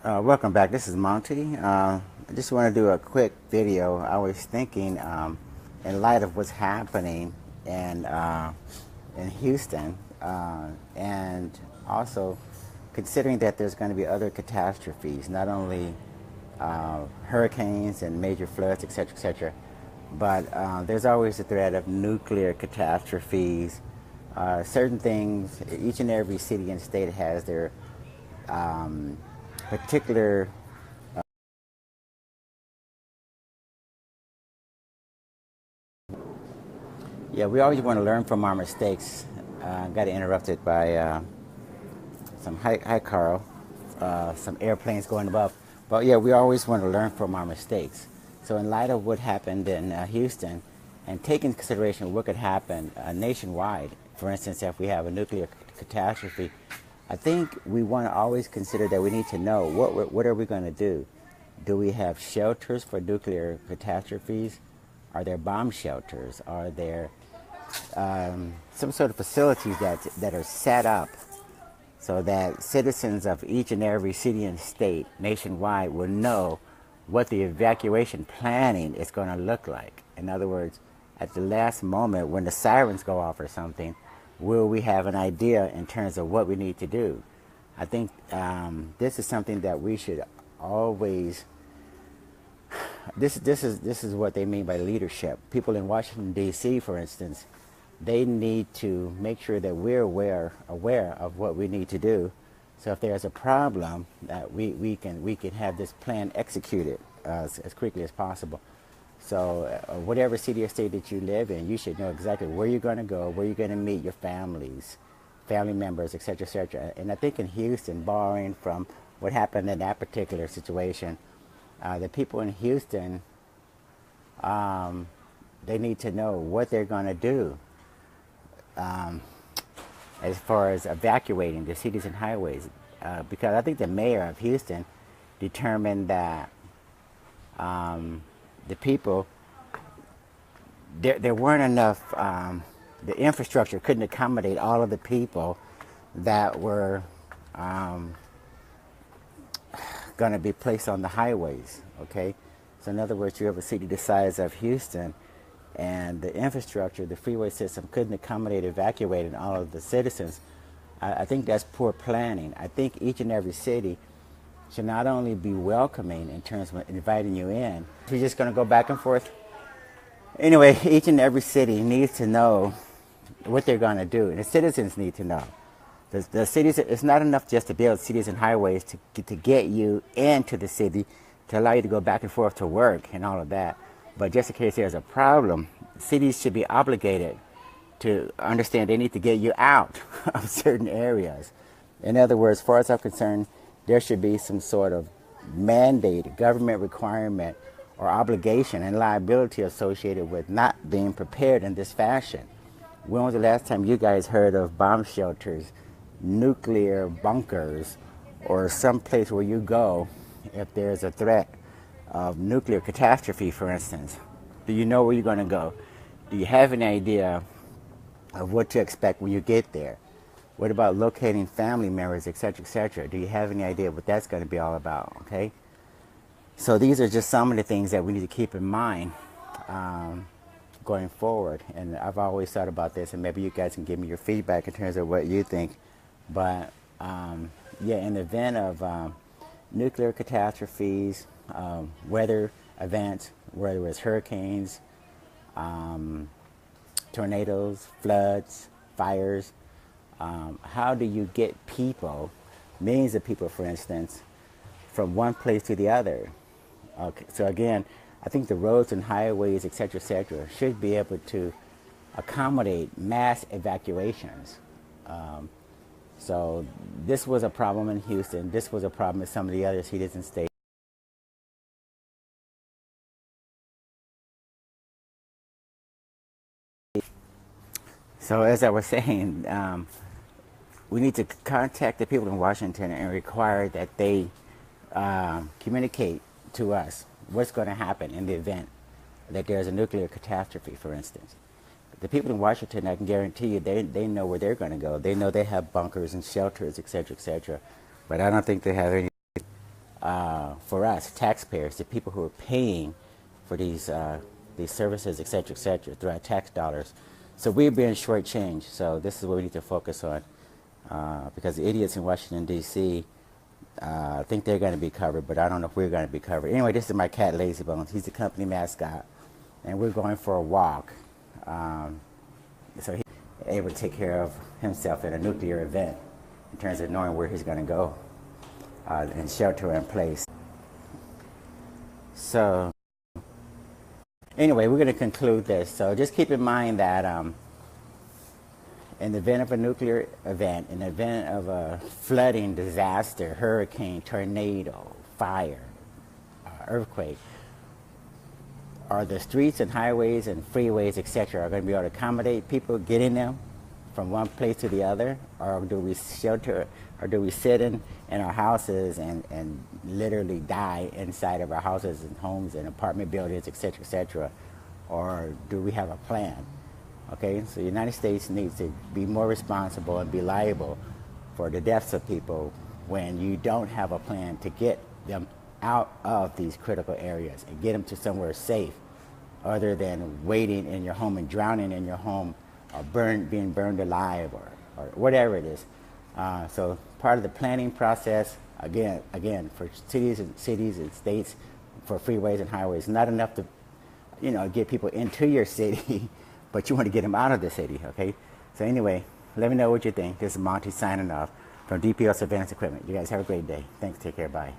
Welcome back. This is Monty. I just want to do a quick video. I was thinking, in light of what's happening in Houston, and also considering that there's going to be other catastrophes, not only hurricanes and major floods, etc., but there's always the threat of nuclear catastrophes. Certain things, each and every city and state has their particular yeah, we always want to learn from our mistakes. Got interrupted by hi Carl, some airplanes going above. But yeah, we always want to learn from our mistakes. So in light of what happened in Houston, and taking into consideration what could happen nationwide, for instance, if we have a nuclear catastrophe, I think we want to always consider that we need to know what are we going to do. Do we have shelters for nuclear catastrophes? Are there bomb shelters? Are there some sort of facilities that are set up so that citizens of each and every city and state nationwide will know what the evacuation planning is going to look like? In other words, at the last moment when the sirens go off or something, will we have an idea in terms of what we need to do? I think this is something that we should always. This is what they mean by leadership. People in Washington D.C., for instance, they need to make sure that we're aware of what we need to do. So if there's a problem, that we can have this plan executed as quickly as possible. So whatever city or state that you live in, you should know exactly where you're going to go, where you're going to meet your family members, etc. And I think in Houston, barring from what happened in that particular situation, the people in Houston, they need to know what they're going to do as far as evacuating the cities and highways. Because I think the mayor of Houston determined that the people, there weren't enough, the infrastructure couldn't accommodate all of the people that were going to be placed on the highways, okay? So in other words, you have a city the size of Houston, and the infrastructure, the freeway system couldn't accommodate evacuating all of the citizens. I think that's poor planning. I think each and every city should not only be welcoming in terms of inviting you in. We're just going to go back and forth. Anyway, each and every city needs to know what they're going to do, and the citizens need to know. The cities, it's not enough just to build cities and highways to get you into the city, to allow you to go back and forth to work and all of that. But just in case there's a problem, cities should be obligated to understand they need to get you out of certain areas. In other words, as far as I'm concerned, there should be some sort of mandate, government requirement, or obligation and liability associated with not being prepared in this fashion. When was the last time you guys heard of bomb shelters, nuclear bunkers, or some place where you go if there's a threat of nuclear catastrophe, for instance? Do you know where you're going to go? Do you have any idea of what to expect when you get there? What about locating family members, etc.? Do you have any idea what that's going to be all about? Okay, so these are just some of the things that we need to keep in mind going forward. And I've always thought about this, and maybe you guys can give me your feedback in terms of what you think. But yeah, in the event of nuclear catastrophes, weather events, whether it's hurricanes, tornadoes, floods, fires, how do you get people, millions of people, for instance, from one place to the other? Okay, so again, I think the roads and highways, etc., should be able to accommodate mass evacuations. So this was a problem in Houston. This was a problem in some of the other cities and states. So as I was saying, we need to contact the people in Washington and require that they communicate to us what's going to happen in the event that there's a nuclear catastrophe, for instance. The people in Washington, I can guarantee you, they know where they're going to go. They know they have bunkers and shelters, etc., etc. But I don't think they have any for us taxpayers, the people who are paying for these services, et cetera, through our tax dollars. So we're being shortchanged. So this is what we need to focus on, because the idiots in Washington D.C. Think they're going to be covered, but I don't know if we're going to be covered. Anyway, this is my cat Lazy Bones. He's the company mascot, and we're going for a walk. So he's able to take care of himself in a nuclear event in terms of knowing where he's going to go and shelter in place. So anyway, we're going to conclude this. So just keep in mind that in the event of a nuclear event, in the event of a flooding, disaster, hurricane, tornado, fire, earthquake, are the streets and highways and freeways, etc., are going to be able to accommodate people getting them from one place to the other? Or do we shelter, or do we sit in our houses and literally die inside of our houses and homes and apartment buildings, etc., etc.? Or do we have a plan? Okay, so the United States needs to be more responsible and be liable for the deaths of people when you don't have a plan to get them out of these critical areas and get them to somewhere safe, other than waiting in your home and drowning in your home, or being burned alive, or whatever it is. So part of the planning process, again, for cities and states, for freeways and highways, not enough to, get people into your city, but you want to get them out of the city. Okay. So anyway, let me know what you think. This is Monty signing off from DPL Surveillance Equipment. You guys have a great day. Thanks. Take care. Bye.